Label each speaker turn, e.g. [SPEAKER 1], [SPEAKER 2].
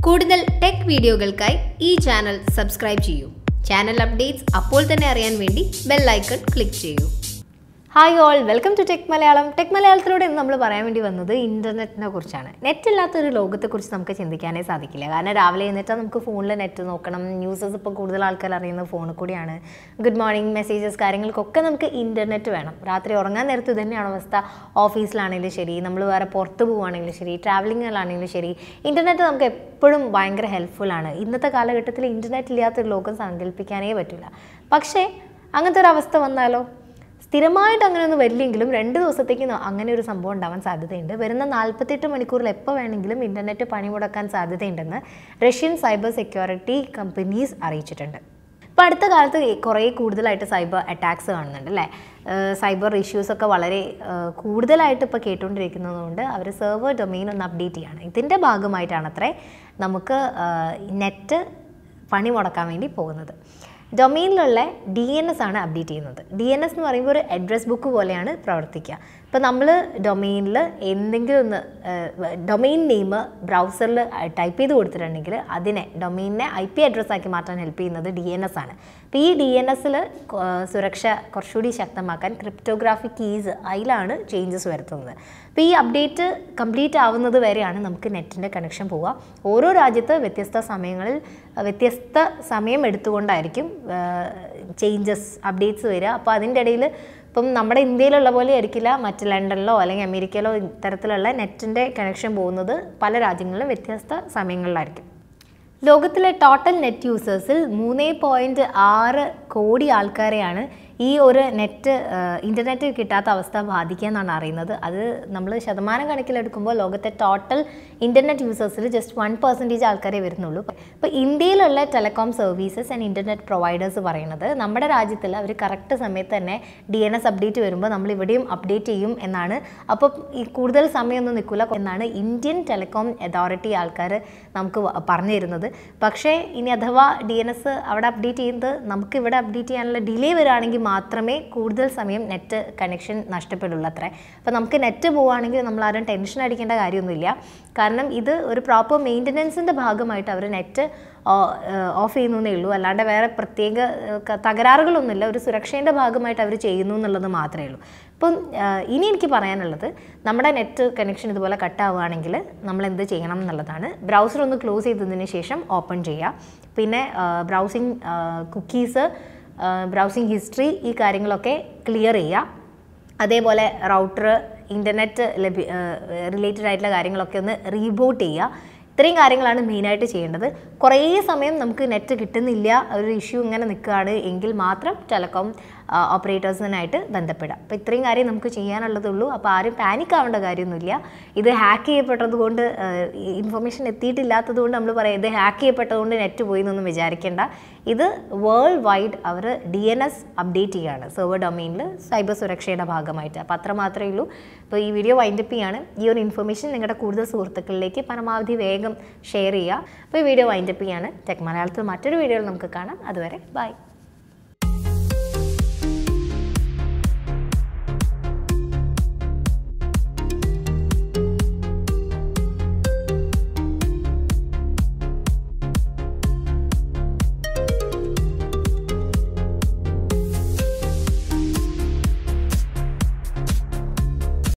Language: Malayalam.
[SPEAKER 1] കൂടുതൽ ടെക് വീഡിയോകൾക്കായി ഈ ചാനൽ സബ്സ്ക്രൈബ് ചെയ്യൂ. ചാനൽ അപ്ഡേറ്റ്സ് അപ്പോൾ തന്നെ അറിയാൻ വേണ്ടി ബെൽ ഐക്കൺ ക്ലിക്ക് ചെയ്യൂ. Hi all, welcome to tech Malayalam. Tech മലയാളത്തിലൂടെ ഇന്ന് നമ്മൾ പറയാൻ വേണ്ടി വന്നത് ഇൻ്റർനെറ്റിനെ കുറിച്ചാണ്. നെറ്റ് ഇല്ലാത്തൊരു ലോകത്തെക്കുറിച്ച് നമുക്ക് ചിന്തിക്കാനേ സാധിക്കില്ല. കാരണം രാവിലെ എഴുന്നേറ്റാൽ നമുക്ക് ഫോണിൽ നെറ്റ് നോക്കണം. ന്യൂസസ് ഇപ്പോൾ കൂടുതൽ ആൾക്കാർ അറിയുന്നത് ഫോണിൽ കൂടിയാണ്. ഗുഡ് മോർണിംഗ് മെസ്സേജസ് കാര്യങ്ങൾക്കൊക്കെ നമുക്ക് ഇൻ്റർനെറ്റ് വേണം. രാത്രി ഉറങ്ങാൻ നേരത്ത് തന്നെയാണ് അവസ്ഥ. ഓഫീസിലാണെങ്കിലും ശരി, നമ്മൾ വേറെ പുറത്ത് പോവുകയാണെങ്കിലും ശരി, ട്രാവലിങ്ങിലാണെങ്കിലും ശരി, ഇൻ്റർനെറ്റ് നമുക്ക് എപ്പോഴും ഭയങ്കര ഹെൽപ്ഫുള്ളാണ്. ഇന്നത്തെ കാലഘട്ടത്തിൽ ഇൻ്റർനെറ്റ് ഇല്ലാത്തൊരു ലോകം സങ്കല്പിക്കാനേ പറ്റില്ല. പക്ഷേ അങ്ങനത്തെ ഒരു അവസ്ഥ വന്നാലോ? സ്ഥിരമായിട്ട് അങ്ങനെയൊന്നും വരില്ലെങ്കിലും 2 ദിവസത്തേക്ക് അങ്ങനെ ഒരു സംഭവം ഉണ്ടാവാൻ സാധ്യതയുണ്ട്. വരുന്ന 48 മണിക്കൂറിൽ എപ്പോൾ വേണമെങ്കിലും ഇൻ്റർനെറ്റ് പണിമുടക്കാൻ സാധ്യതയുണ്ടെന്ന് റഷ്യൻ സൈബർ സെക്യൂരിറ്റി കമ്പനീസ് അറിയിച്ചിട്ടുണ്ട്. ഇപ്പോൾ അടുത്ത കാലത്ത് കുറേ കൂടുതലായിട്ട് സൈബർ അറ്റാക്സ് കാണുന്നുണ്ട് അല്ലേ. സൈബർ ഇഷ്യൂസൊക്കെ വളരെ കൂടുതലായിട്ട് ഇപ്പോൾ കേട്ടുകൊണ്ടിരിക്കുന്നതുകൊണ്ട് അവർ സെർവർ ഡൊമെയിൻ ഒന്ന് അപ്ഡേറ്റ് ചെയ്യാണ്. ഇതിൻ്റെ ഭാഗമായിട്ടാണ് അത്രേ നമുക്ക് നെറ്റ് പണി മുടക്കാൻ വേണ്ടി പോകുന്നത്. ഡൊമെയിനിലുള്ള DNS ആണ് അപ്ഡേറ്റ് ചെയ്യുന്നത്. DNS എന്ന് പറയുമ്പോൾ ഒരു അഡ്രസ് ബുക്ക് പോലെയാണ് പ്രവർത്തിക്കുക. ഇപ്പോൾ നമ്മൾ ഡൊമെയിനിൽ എന്തെങ്കിലും ഒന്ന് ഡൊമെയിൻ നെയിം ബ്രൗസറിൽ ടൈപ്പ് ചെയ്ത് കൊടുത്തിട്ടുണ്ടെങ്കിൽ അതിനെ ഡൊമെയിനെ IP അഡ്രസ്സാക്കി മാറ്റാൻ ഹെൽപ്പ് ചെയ്യുന്നത് DNS ആണ്. അപ്പോൾ ഈ DNSൽ സുരക്ഷ കുറച്ചുകൂടി ശക്തമാക്കാൻ ക്രിപ്റ്റോഗ്രാഫിക് കീസ് അതിലാണ് ചേഞ്ചസ് വരുത്തുന്നത്. അപ്പോൾ ഈ അപ്ഡേറ്റ് കംപ്ലീറ്റ് ആവുന്നത് വരെയാണ് നമുക്ക് നെറ്റിൻ്റെ കണക്ഷൻ പോവുക. ഓരോ രാജ്യത്ത് വ്യത്യസ്ത സമയങ്ങളിൽ വ്യത്യസ്ത സമയം എടുത്തുകൊണ്ടായിരിക്കും ചേഞ്ചസ് അപ്ഡേറ്റ്സ് വരിക. അപ്പോൾ അതിൻ്റെ ഇടയിൽ ഇപ്പം നമ്മുടെ ഇന്ത്യയിലുള്ള പോലെ ആയിരിക്കില്ല മറ്റ് ലണ്ടനിലോ അല്ലെങ്കിൽ അമേരിക്കയിലോ ഇത്തരത്തിലുള്ള നെറ്റിൻ്റെ കണക്ഷൻ പോകുന്നത് പല രാജ്യങ്ങളിലും വ്യത്യസ്ത സമയങ്ങളിലായിരിക്കും. ലോകത്തിലെ ടോട്ടൽ നെറ്റ് യൂസേഴ്സിൽ 3.6 കോടി ആൾക്കാരെയാണ് ഈ ഒരു ഇൻ്റർനെറ്റ് കിട്ടാത്ത അവസ്ഥ ബാധിക്കുക എന്നാണ് അറിയുന്നത്. അത് നമ്മൾ ശതമാനം കണക്കിലെടുക്കുമ്പോൾ ലോകത്തെ ടോട്ടൽ ഇൻ്റർനെറ്റ് യൂസേഴ്സിൽ ജസ്റ്റ് 1% ആൾക്കാരെ വരുന്നുള്ളൂ. ഇപ്പോൾ ഇന്ത്യയിലുള്ള telecom services and internet providers പറയുന്നത് നമ്മുടെ രാജ്യത്തിൽ അവർ കറക്റ്റ് സമയത്ത് തന്നെ DNS അപ്ഡേറ്റ് വരുമ്പോൾ നമ്മൾ ഇവിടെയും അപ്ഡേറ്റ് ചെയ്യും എന്നാണ്. അപ്പോൾ ഈ കൂടുതൽ സമയമൊന്നും നിൽക്കില്ല എന്നാണ് ഇന്ത്യൻ ടെലികോം അതോറിറ്റി ആൾക്കാർ നമുക്ക് പറഞ്ഞു തരുന്നത്. പക്ഷേ ഇനി അഥവാ DNS അവിടെ അപ്ഡേറ്റ് ചെയ്യുന്നത് നമുക്ക് ഇവിടെ അപ്ഡേറ്റ് ചെയ്യാനുള്ള ഡിലേ വരികയാണെങ്കിൽ മാത്രമേ കൂടുതൽ സമയം നെറ്റ് കണക്ഷൻ നഷ്ടപ്പെടുള്ളൂ അത്രേ. അപ്പോൾ നമുക്ക് നെറ്റ് പോവുകയാണെങ്കിൽ നമ്മൾ ആരും ടെൻഷൻ അടിക്കേണ്ട കാര്യമൊന്നുമില്ല. കാരണം ഇത് ഒരു പ്രോപ്പർ മെയിൻ്റനൻസിൻ്റെ ഭാഗമായിട്ട് അവർ നെറ്റ് ഓഫ് ചെയ്യുന്നേ ഉള്ളൂ. അല്ലാണ്ട് വേറെ പ്രത്യേക തകരാറുകളൊന്നുമില്ല. ഒരു സുരക്ഷേൻ്റെ ഭാഗമായിട്ട് അവർ ചെയ്യുന്നു എന്നുള്ളത് മാത്രമേ ഉള്ളൂ. ഇപ്പം ഇനി എനിക്ക് പറയാനുള്ളത്, നമ്മുടെ നെറ്റ് കണക്ഷൻ ഇതുപോലെ കട്ടാവുകയാണെങ്കിൽ നമ്മൾ എന്ത് ചെയ്യണം എന്നുള്ളതാണ്. ബ്രൗസർ ഒന്ന് ക്ലോസ് ചെയ്തതിന് ശേഷം ഓപ്പൺ ചെയ്യുക. പിന്നെ ബ്രൗസിങ് കുക്കീസ്, ബ്രൗസിങ് ഹിസ്റ്ററി, ഈ കാര്യങ്ങളൊക്കെ ക്ലിയർ ചെയ്യുക. അതേപോലെ റൗട്ടർ, ഇൻ്റർനെറ്റ് റിലേറ്റഡ് ആയിട്ടുള്ള കാര്യങ്ങളൊക്കെ ഒന്ന് റീബൂട്ട് ചെയ്യുക. ഇത്രയും കാര്യങ്ങളാണ് മെയിനായിട്ട് ചെയ്യേണ്ടത്. കുറേ സമയം നമുക്ക് നെറ്റ് കിട്ടുന്നില്ല, ഒരു ഇഷ്യൂ ഇങ്ങനെ നിൽക്കുകയാണ് എങ്കിൽ മാത്രം ടെലികോം ഓപ്പറേറ്റേഴ്സിനായിട്ട് ബന്ധപ്പെടാം. അപ്പോൾ ഇത്രയും കാര്യം നമുക്ക് ചെയ്യാനുള്ളതുള്ളൂ. അപ്പോൾ ആരും പാനിക് ആവേണ്ട കാര്യമൊന്നുമില്ല. ഇത് ഹാക്ക് ചെയ്യപ്പെട്ടത് കൊണ്ട്, ഇൻഫർമേഷൻ എത്തിയിട്ടില്ലാത്തത് കൊണ്ട് നമ്മൾ പറയാം ഇത് ഹാക്ക് ചെയ്യപ്പെട്ടതുകൊണ്ട് നെറ്റ് പോയി എന്നൊന്നും വിചാരിക്കേണ്ട. ഇത് വേൾഡ് വൈഡ് അവർ DNS അപ്ഡേറ്റ് ചെയ്യുകയാണ് സെർവർ ഡൊമെയിനിൽ സൈബർ സുരക്ഷയുടെ ഭാഗമായിട്ട്. അപ്പോൾ അത്ര മാത്രമേ ഉള്ളൂ. അപ്പോൾ ഈ വീഡിയോ വൈൻഡപ്പ് ചെയ്യാണ്. ഈ ഒരു ഇൻഫർമേഷൻ നിങ്ങളുടെ കൂടുതൽ സുഹൃത്തുക്കളിലേക്ക് പരമാവധി വേഗം ഷെയർ ചെയ്യുക. അപ്പോൾ ഈ വീഡിയോ വൈൻഡപ്പ് ചെയ്യാണ്. ടെക് മലയാളത്തിൽ മറ്റൊരു വീഡിയോയിൽ നമുക്ക് കാണാം. അതുവരെ ബൈ.